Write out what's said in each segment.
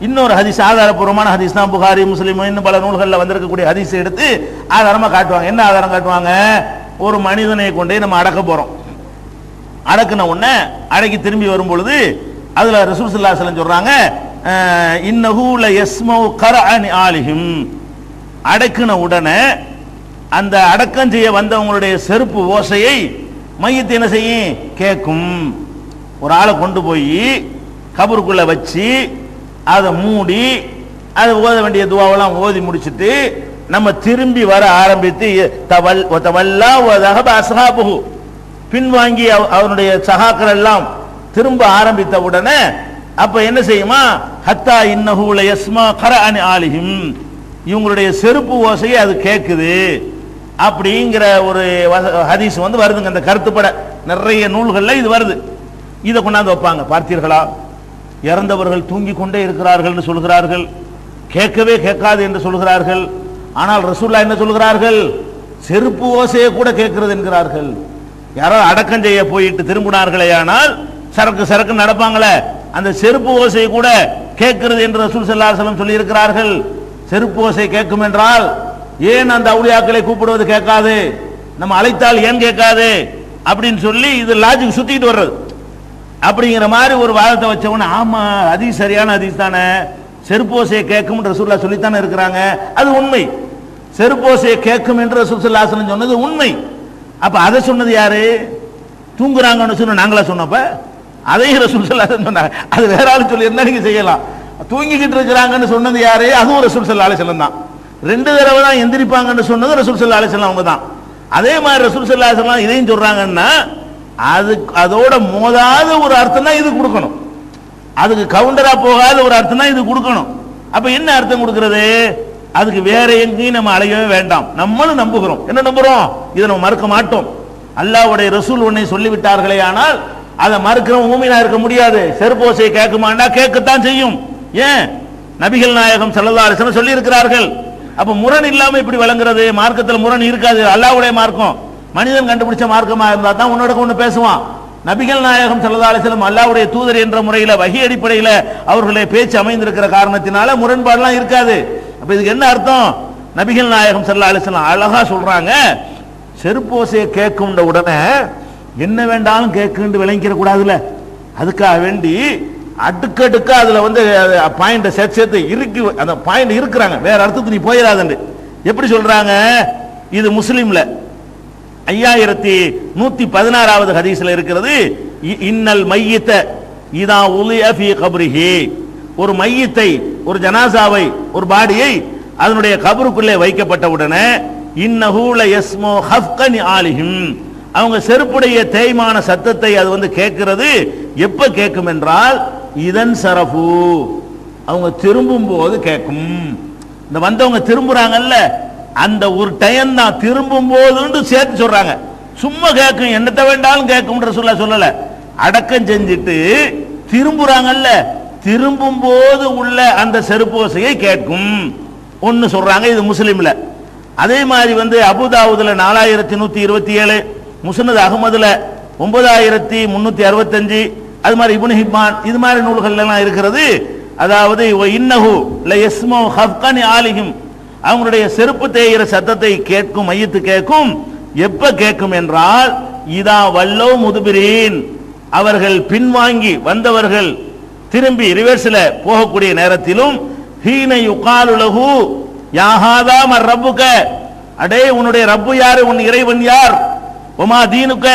இன்னொரு ஹதீஸ், ஆதாரப்பூர்வமான ஹதீஸ் தான், புகாரி முஸ்லிம் இன்னும் பல நூல்களில் வந்திருக்கக்கூடிய ஹதீஸ் எடுத்து ஆதாரமாக காட்டுவாங்க. என்ன ஆதாரம் காட்டுவாங்க? ஒரு மனிதனை கொண்டே நம்ம அடக்க போறோம். அடக்குன உடனே அடக்கி திரும்பி வரும் பொழுது அதுல ரசூல் ஸல்லல்லாஹு அலைஹி வஸல்லம் சொல்றாங்க, இன்னஹு லயஸ்மஉ கரஅனி ஆலிஹிம். அடக்குன உடனே அந்த அடக்கம் செய்ய வந்தவங்களுடைய செருப்பு ஓசையை மையத்தை என்ன செய்யும்? கேட்கும். ஒரு ஆளை கொண்டு போய் கபருக்குள்ள வச்சு அதை மூடி அதை ஓத வேண்டிய துவாவெல்லாம் ஓதி முடிச்சுட்டு நம்ம திரும்பி வர ஆரம்பித்து பின்வாங்கி அவனுடைய சகாக்கள் எல்லாம் திரும்ப ஆரம்பித்த உடனே அப்ப என்ன செய்யுமா? ஹத்தா இன்னஹு லயஸ்மா கரஅனி ஆலிஹிம், இவங்களுடைய செருப்பு ஓசையை அது கேட்குது அப்படிங்கிற ஒரு ஹதீஸ் வந்து வருதுங்க. அந்த கருத்துப்பட நிறைய நூல்கள்ல இது வருது. இதை கொண்டாந்து வைப்பாங்க. பார்த்தீர்களா, இறந்தவர்கள் தூங்கிக் கொண்டே இருக்கிறார்கள் சொல்கிறார்கள், கேட்கவே கேட்காது என்று சொல்கிறார்கள். ஆனால் ரசூலுல்லாஹ் என்ன சொல்கிறார்கள்? செருப்பு ஓசையை கூட கேட்கிறது என்கிறார்கள். யாராவது அடக்கம் செய்ய போயிட்டு திரும்பினார்களே ஆனால் சரக்கு சரக்கு நடப்பாங்களே, அந்த செருப்பு ஓசை கூட கேட்கிறது என்று ரசூல் ஸல்லல்லாஹு அலைஹி வஸல்லம் சொல்லி இருக்கிறார்கள். செருப்பு ஓசை கேட்கும் என்றால் ஏன் அந்த அவுலியாக்களை கூப்பிடுவது கேட்காது, நம்ம அழைத்தால் ஏன் கேட்காது அப்படின்னு சொல்லி இது லாஜிக் சுத்திட்டு வர்றது. அப்படிங்கிற மாதிரி ஒரு வாதத்தை வச்சவன, ஆமா ஹதீஸ் சரியான ஹதீஸ் தானே, செருப்போசையை கேட்கும் ரசூலுல்லாஹ் சொல்லித்தானே இருக்கிறாங்க, அது உண்மை. செருப்போசையை கேட்கும் என்று ரசூல் ஸல்லல்லாஹு அலைஹி வஸல்லம் சொன்னது உண்மை. அப்ப அதை சொன்னது யாரு? தூங்குறாங்கன்னு சொன்ன நாங்களா சொன்னப்ப அதையும் ரசூல் ஸல்லல்லாஹு அலைஹி வஸல்லம் சொன்னாங்க. அது வேற ஆள் சொல்லி இருந்தா நீங்க செய்யலாம். தூங்கிக்கிட்டு இருக்கிறாங்கன்னு சொன்னது யாரு? அதுவும் ரசூல் ஸல்லல்லாஹு அலைஹி வஸல்லம் தான். 2 தடவை தான் எந்திரிப்பாங்கன்னு சொன்னது ரசூல் ஸல்லல்லாஹு அலைஹி வஸல்லம் அவங்க தான். அதே மாதிரி ரசூல் ஸல்லல்லாஹு அலைஹி வஸல்லம் இதையும் சொல்றாங்கன்னா அதோட மோதாத ஒரு அர்த்தம் தான் இது கொடுக்கணும். அதுக்கு கவுண்டரா போகாத ஒரு அர்த்தம் தான் இது கொடுக்கணும். அப்ப என்ன அர்த்தம் கொடுக்கிறது? அதுக்கு வேற எங்கேயும் நம்ம அலையவே வேண்டாம். நம்மளும் நம்புகிறோம். என்ன நம்புறோம்? இதை நம்ம மறுக்க மாட்டோம். அல்லாஹ்வுடைய ரசூல் ஒன்னை சொல்லிவிட்டார்களே ஆனால் அதை மறுக்கிறவங்க மூமினா இருக்க முடியாது. செருப்போசையை கேட்குமாண்டா கேட்கத்தான் செய்யும். ஏன்? நபிகள் நாயகம் ஸல்லல்லாஹு அலைஹி வஸல்லம் சொல்லி இருக்கிறார்கள். அப்ப முரண் இல்லாம இப்படி வழங்குறது? மார்க்கத்தில் முரண் இருக்காது. அல்லாஹ்வுடைய மார்க்கம் மனிதன் கண்டுபிடிச்ச மார்க்கமா இருந்தா தான் உன்னோட ஒன்று பேசுவான். நபிகள் நாயகம் ஸல்லல்லாஹு அலைஹி வஸல்லம் அல்லாஹ்வுடைய தூதர் என்ற முறையில் வஹி அடிப்படையில் அவர்களுடைய பேச்சு அமைந்திருக்கிற காரணத்தினால முரண்பாடுலாம் இருக்காது. அப்ப இதுக்கு என்ன அர்த்தம்? நபிகள் நாயகம் ஸல்லல்லாஹு அலைஹி வஸல்லம் அழகா சொல்றாங்க, செருப்போசையை கேட்கும் உடனே என்ன வேண்டாலும் கேட்குன்னு விளங்கிக்கிற கூடாதுல, அதுக்காக வேண்டி அடுக்கடுக்கா அதுல வந்து பாயிண்ட சேர்த்து இருக்கு, அந்த பாயிண்ட் இருக்கிறாங்க, வேற அர்த்தத்துக்கு நீ போயிடாது. எப்படி சொல்றாங்க? இது முஸ்லிம்ல 5116வது ஹதீஸ்ல இருக்கிறது. இன்னல் மையித்த இதா உலிய ஃபீ கப்ரிஹி, ஒரு மையத்தை, ஒரு ஜனாசாவை, ஒரு பாடியை அதனுடைய கபருக்குள்ளே வைக்கப்பட்ட உடனே இன்னஹு லயஸ்மு ஹஃப்கனி ஆலிஹிம், அவங்க செருப்புடைய தேய்மான சத்தத்தை அது வந்து கேட்கிறது. எப்ப கேட்கும் என்றால் இதன் சரஃபு, அவங்க திரும்பும் போது கேட்கும். இந்த வந்தவங்க திரும்புறாங்கல்ல, அந்த ஒரு டைம் தான் திரும்பும் போதுன்னு சேர்த்து சொல்றாங்க. சும்மா கேட்கும், என்னத்தை வேண்டாலும் கேட்கும் சொல்லல. அடக்கம் செஞ்சுட்டு திரும்புறாங்கல்ல, திரும்பும் போது உள்ள அந்த செருப்போசையை கேட்கும் ஒன்னு சொல்றாங்க. இது முஸ்லிம்ல. அதே மாதிரி வந்து அபுதாவுதுல 4127, முஸ்னத் அஹ்மதுல 9365, அது மாதிரி இப்னு ஹிப்பான் இது மாதிரி நூல்கள் எல்லாம் இருக்கிறது. அதாவது இன்னஹு லயஸ்மு ஹஃப்கனி ஆலிஹிம், அவங்களுடைய செருப்பு தேய்கிற சத்தத்தை கேட்கும், மையத்து கேட்கும். எப்ப கேட்கும் என்றால் இதா வல்லோ முதுபிரீன், அவர்கள் பின்வாங்கி வந்தவர்கள் திரும்பி ரிவர்ஸ்ல போகக்கூடிய நேரத்திலும் ஹீன யுகாலு லஹு யா ஹாதா மர் ரப்புக, அடே உன்னுடைய ரப்பு யாரு, உன் இறைவன் யார், ஒமா தீனுக்க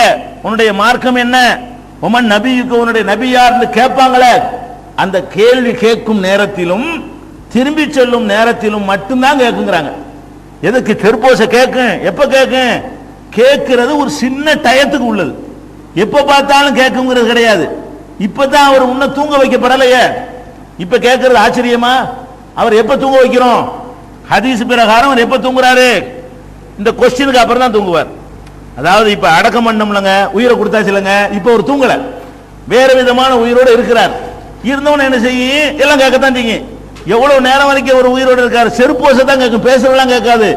உன்னுடைய மார்க்கம் என்ன, ஒமன் நபியுக்க உன்னுடைய நபி யார்னு கேட்பாங்களே, அந்த கேள்வி கேட்கும் நேரத்திலும் திரும்பி செல்லும் நேரத்திலும் மட்டும்தான் கேட்குங்கிறாங்க. எதுக்கு செருப்போசை கேட்கும்? எப்ப கேட்கும்? கேட்கிறது ஒரு சின்ன டயத்துக்கு உள்ளது, எப்ப பார்த்தாலும் கேட்குங்கிறது கிடையாது. இப்பதான் அவர் உன்ன தூங்க வைக்கப்படலையே, இப்ப கேட்கறது ஆச்சரியமா? அவர் எப்ப தூங்க வைக்கிறோம்? ஹதீஸ் பிரகாரம் அவர் எப்ப தூங்குறாரு? இந்த கொஸ்டினுக்கு அப்புறம் தான் தூங்குவார். அதாவது இப்ப அடக்கம் பண்ணோம்லங்க, உயிரை கொடுத்தாச்சு இல்லைங்க, இப்ப ஒரு தூங்கல, வேற விதமான உயிரோடு இருக்கிறார். இருந்தவன என்ன செய்யும்? எல்லாம் கேட்கத்தான் செய்யும். எவ்வளவு நேரம் வரைக்கும் ஒரு உயிரோடு இருக்காரு? செருப்போசை தான் கேட்கும், பேசுறதெல்லாம் கேட்காது.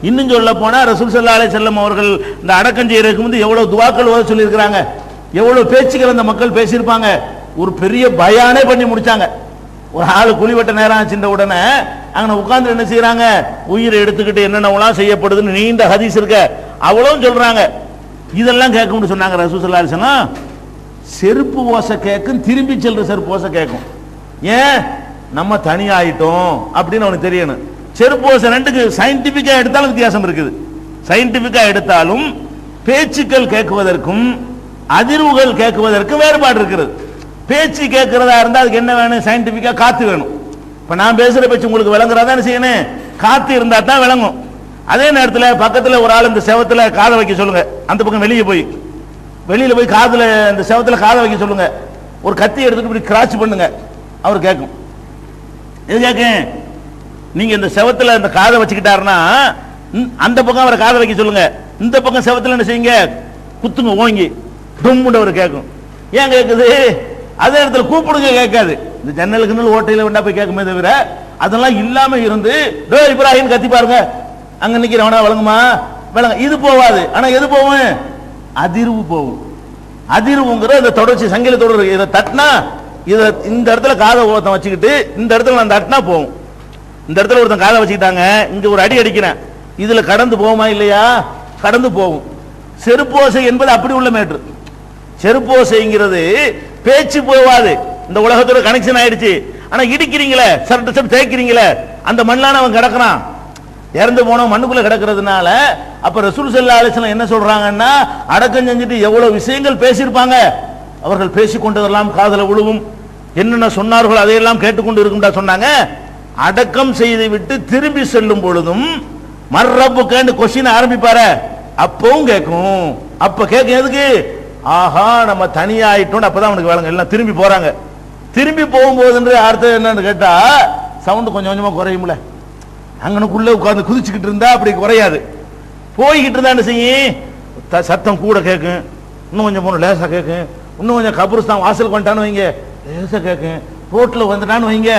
இன்னும் சொல்ல போனா ரசூல் ஸல்லல்லாஹு அலைஹி வஸல்லம் அவர்கள் இந்த அடக்கம் செய்யறதுக்கு முந்தி எவ்வளவு துஆக்கள் ஓத சொல்லி இருக்கிறாங்க, எவ்வளவு பேச்சுக்கள் அந்த மக்கள் பேசியிருப்பாங்க. ஒரு பெரிய பயானே பண்ணி முடிச்சாங்க. ஒரு ஆளு குழிவெட்ட நேரம் ஆச்சுன்ற உடனே அங்க உட்கார்ந்து என்ன செய்யறாங்க, உயிரை எடுத்துக்கிட்டு என்னென்னலாம் செய்யப்படுதுன்னு நீண்ட ஹதீஸ் இருக்க அவ்வளவும் சொல்றாங்க. இதெல்லாம் கேட்கும்னு சொன்னாங்க ரசூல் ஸல்லல்லாஹு அலைஹி வஸல்லம். செருப்பு ஓசை கேட்கும், திரும்பி செல்ற செருப்பு ஓசை கேட்கும். ஏன்? நம்ம தனியாயிட்டோம் அப்படின்னு அவனுக்கு தெரியணும். செருப்பு ஓசை ரெண்டுக்கு சயின்டிபிக்கா எடுத்தாலும் வித்தியாசம் இருக்குது. சயின்டிபிக்கா எடுத்தாலும் பேச்சுக்கள் கேட்குவதற்கும் அதிர்வுகள் கேட்குவதற்கும் வேறுபாடு இருக்கிறது. பேச்சு கேட்கிறதா இருந்தா அதுக்கு என்ன வேணும்? சயின்டிபிக்கா காத்து வேணும். இப்ப நான் பேசுற பேச்சு உங்களுக்கு விளங்குறதா என்ன செய்யணும்? காத்து இருந்தா தான் விளங்கும். அதே நேரத்தில் பக்கத்துல ஒரு ஆள் இந்த செவத்துல காதை வைக்க சொல்லுங்க, அந்த பக்கம் வெளியில போய் காதுல இந்த செவத்துல காதை வைக்க சொல்லுங்க, ஒரு கத்தி எடுத்துட்டு இப்படி கிராச் பண்ணுங்க, அவர் கேட்கும். எது கேட்கும்? நீங்க இந்த செவத்துல இந்த காதை வச்சுக்கிட்டாருன்னா அந்த பக்கம் அவரை காதை வைக்க சொல்லுங்க, இந்த பக்கம் செவத்துல என்ன செய்யுங்க, குத்துங்க ஓங்கி டும்முன்னு அவர் கேட்கும். ஏன் கேட்குது? அதே இடத்துல கூப்பிடுங்க கேட்காது. இந்த ஜன்னலுக்கு ஓட்டையில வேண்டா போய் கேட்குமே தவிர அதெல்லாம் இல்லாம இருந்து இப்ராஹிம் கத்தி பாருங்க அங்க நிக்கிறவனா வழங்குமா விளங்க, இது போவாது. ஆனா எது போகும்? அதிர்வு போகும். அதிர்வுங்கிற இந்த தொடர்ச்சி சங்கிலி தொடர். இதை தட்டினா இதை இந்த இடத்துல காதை ஒருத்தன் வச்சுக்கிட்டு இந்த இடத்துல நான் தட்டினா போகும். இந்த இடத்துல ஒருத்தன் காதை வச்சுக்கிட்டாங்க, இங்க ஒரு அடி அடிக்கிறேன், இதுல கடந்து போகுமா இல்லையா? கடந்து போகும். செருப்போசை என்பது அப்படி உள்ள மேட்ரு. செருப்போசைங்கிறது பேச்சு போவாது, இந்த உலகத்தோட கனெக்ஷன் ஆயிடுச்சு. ஆனா இடிக்கிறீங்களே, சரட்டு சரட்டு தேய்க்கிறீங்களே, அந்த மண்ணான அவன் கிடக்குறான், இறந்து போன மண்ணுக்குள்ள கிடக்கிறதுனால. அப்ப ரசூல் ஸல்லல்லாஹு அலைஹி வஸல்லம் என்ன சொல்றாங்கன்னா, அடக்கம் செஞ்சுட்டு எவ்வளவு விஷயங்கள் பேசியிருப்பாங்க, அவர்கள் பேசிக்கொண்டதெல்லாம் காதல விழுவும், என்னென்ன சொன்னார்களோ அதையெல்லாம் கேட்டுக்கொண்டு இருக்கும்டா சொன்னாங்க. அடக்கம் செய்து விட்டு திரும்பி செல்லும் பொழுதும் மர்ரப்புக்கேன்னு கொஸ்டின் ஆரம்பிப்பாரு, அப்பவும் கேட்கும். அப்ப கேட்கும் எதுக்கு? ஆஹா நம்ம தனியாயிட்டோம், அப்பதான் அவனுக்கு வேலைங்க. எல்லாம் திரும்பி போறாங்க. திரும்பி போகும்போதுன்ற அர்த்தம் என்னன்னு கேட்டா, சவுண்ட் கொஞ்சம் கொஞ்சமா குறையும்ல. அங்கனுக்குள்ள உட்கார்ந்து குதிச்சுக்கிட்டு இருந்தா அப்படி குறையாது. போய்கிட்டு இருந்தா என்ன செய்யும்? சத்தம் கூட கேட்கும், இன்னும் கொஞ்சம் போன லேசா கேட்கும், இன்னும் கொஞ்சம் கபருஸ்தான் வாசல் வந்துட்டான்னு வைங்க லேசா கேட்கும், ரோட்ல வந்துட்டான்னு வைங்க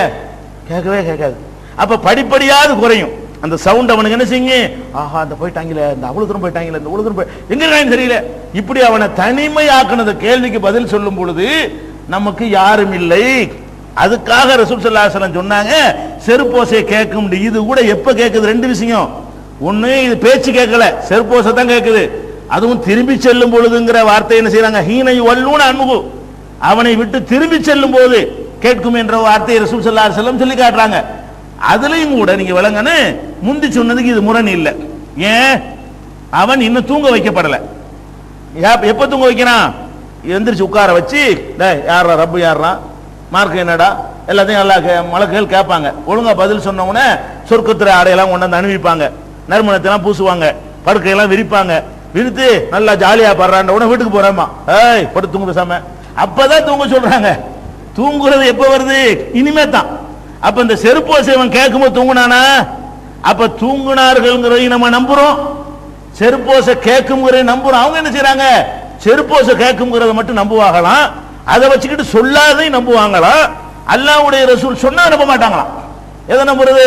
கேட்கவே கேட்காது. அப்ப படிப்படியாவது குறையும் அந்த சவுண்ட். அவனுக்கு என்ன செய்யும்? ஆஹா அந்த போயிட்டாங்களே, இந்த அவ்வளவு தூரம் போயிட்டாங்களே, இந்த அவ்வளவு தூரம் போய் எங்க இருக்காங்க தெரியல. இப்படி அவனை தனிமையாக்குனது கேள்விக்கு பதில் சொல்லும் பொழுது நமக்கு யாரும் இல்லை. அதுக்காக ரசூல் ஸல்லல்லாஹு அலைஹி வஸல்லம் சொன்னாங்க செருப்போசை கேட்கும். இது கூட எப்ப கேட்குது? ரெண்டு விஷயம். ஒண்ணு, இது பேச்சு கேட்கல, செருப்போசை தான் கேட்குது. அதுவும் திரும்பி செல்லும் பொழுதுங்கிற வார்த்தை என்ன செய்யறாங்க? ஹீனை வல்லூன அன்ஹு, அவனை விட்டு திரும்பி செல்லும் போது கேட்கும் என்ற வார்த்தையை ரசூல் ஸல்லல்லாஹு அலைஹி வஸல்லம் சொல்லி காட்டுறாங்க. அதுலயும் கூட நீங்க விளங்கன்னு முந்தி சொன்னதுக்கு இது முரண் இல்லை. ஏன்? அவன் இன்னும் தூங்க வைக்கப்படல. எப்ப தூங்க வைக்கிறான்? எந்திரிச்சு உட்கார வச்சு, யாரா ரப்பு, யாரா மார்க், என்னடா எல்லாத்தையும் நல்லா மலக்குகள் கேட்பாங்க. ஒழுங்கா பதில் சொன்னவனே சொர்க்கத்துறை ஆடையெல்லாம் கொண்டாந்து அணிவிப்பாங்க, நறுமணத்தெல்லாம் பூசுவாங்க, படுக்கையெல்லாம் விரிப்பாங்க. விரித்து நல்லா ஜாலியா படுறான் உடனே வீட்டுக்கு போறாமா, ஏய் படுத்து தூங்க பேசாம. அப்பதான் தூங்க சொல்றாங்க. தூங்குறது எப்ப வருது? இனிமே தான். அப்ப இந்த செருப்போசைவன் கேட்கும்போது தூங்குனானா? அப்ப தூங்குனார்கள் நம்ம நம்புறோம், செருப்போசை கேட்கும்ங்கிறத நம்புறோம். அவங்க என்ன செய்யறாங்க? செருப்போசை கேட்கும்ங்கிறத மட்டும் நம்புவாங்களாம், அதை வச்சுக்கிட்டு சொல்லாதையும் நம்புவாங்களாம். அல்லாஹ்வுடைய ரசூல் சொன்னா நம்ப மாட்டாங்களாம். எதை நம்புறது?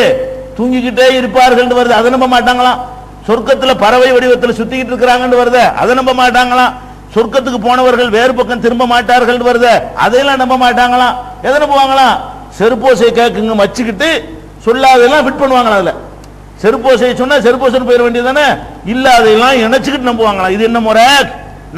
தூங்கிக்கிட்டே இருப்பார்கள் வருது, அதை நம்ப மாட்டாங்களாம். சொர்க்கத்துல பறவை வடிவத்தில் சுத்திக்கிட்டு இருக்கிறாங்கன்னு வருது, அதை நம்ப மாட்டாங்களாம். சொர்க்கத்துக்கு போனவர்கள் வேறு பக்கம் திரும்ப மாட்டார்கள் வருது, அதையெல்லாம் நம்ப மாட்டாங்களாம். எதை நம்புவாங்களாம்? செருப்போசை கேட்குங்க வச்சுக்கிட்டு சொல்லாதெல்லாம் ஃபிட் பண்ணுவாங்களா? அதுல செருப்போசை சொன்னா செருப்போசன் போயிட வேண்டியது தானே, இல்லாதையெல்லாம் இணைச்சுக்கிட்டு நம்புவாங்களா? இது என்ன முறை?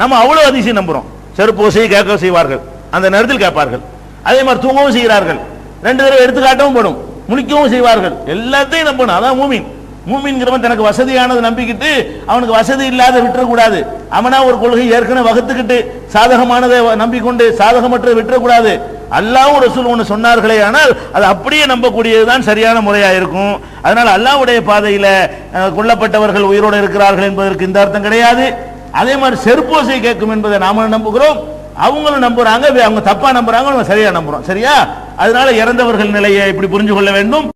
நம்ம அவ்வளவு அதிசயம் நம்புறோம். செருப்போசையை கேட்க செய்வார்கள், அந்த நேரத்தில் கேட்பார்கள். அதே மாதிரி தூங்கவும் செய்கிறார்கள், ரெண்டு தடவை எடுத்துக்காட்டவும் படும், முழிக்கவும் செய்வார்கள். எல்லாத்தையும் நம்பணும். அதான் மூமின். மூமின்கிறவன் தனக்கு வசதியானது நம்பிக்கிட்டு அவனுக்கு வசதி இல்லாத விட்டுறக்கூடாது. அவனா ஒரு கொள்கை ஏற்கனவே வகுத்துக்கிட்டு சாதகமானதை நம்பிக்கொண்டு சாதகமற்ற விட்டுறக்கூடாது. அல்லாஹ்வும் ரசூல் ஒன்று சொன்னார்களே, ஆனால் அது அப்படியே நம்பக்கூடியதுதான் சரியான முறையா இருக்கும். அதனால அல்லாஹ்வுடைய பாதையில கொல்லப்பட்டவர்கள் உயிரோடு இருக்கிறார்கள் என்பதற்கு இந்த அர்த்தம் கிடையாது. அதே மாதிரி செருப்போசை கேட்கும் என்பதை நாம நம்புகிறோம், அவங்களும் நம்புறாங்க. அவங்க தப்பா நம்புறாங்க, நம்ம சரியா நம்புறோம். சரியா? அதனால இறந்தவர்கள் நிலையை இப்படி புரிஞ்சு கொள்ள வேண்டும்.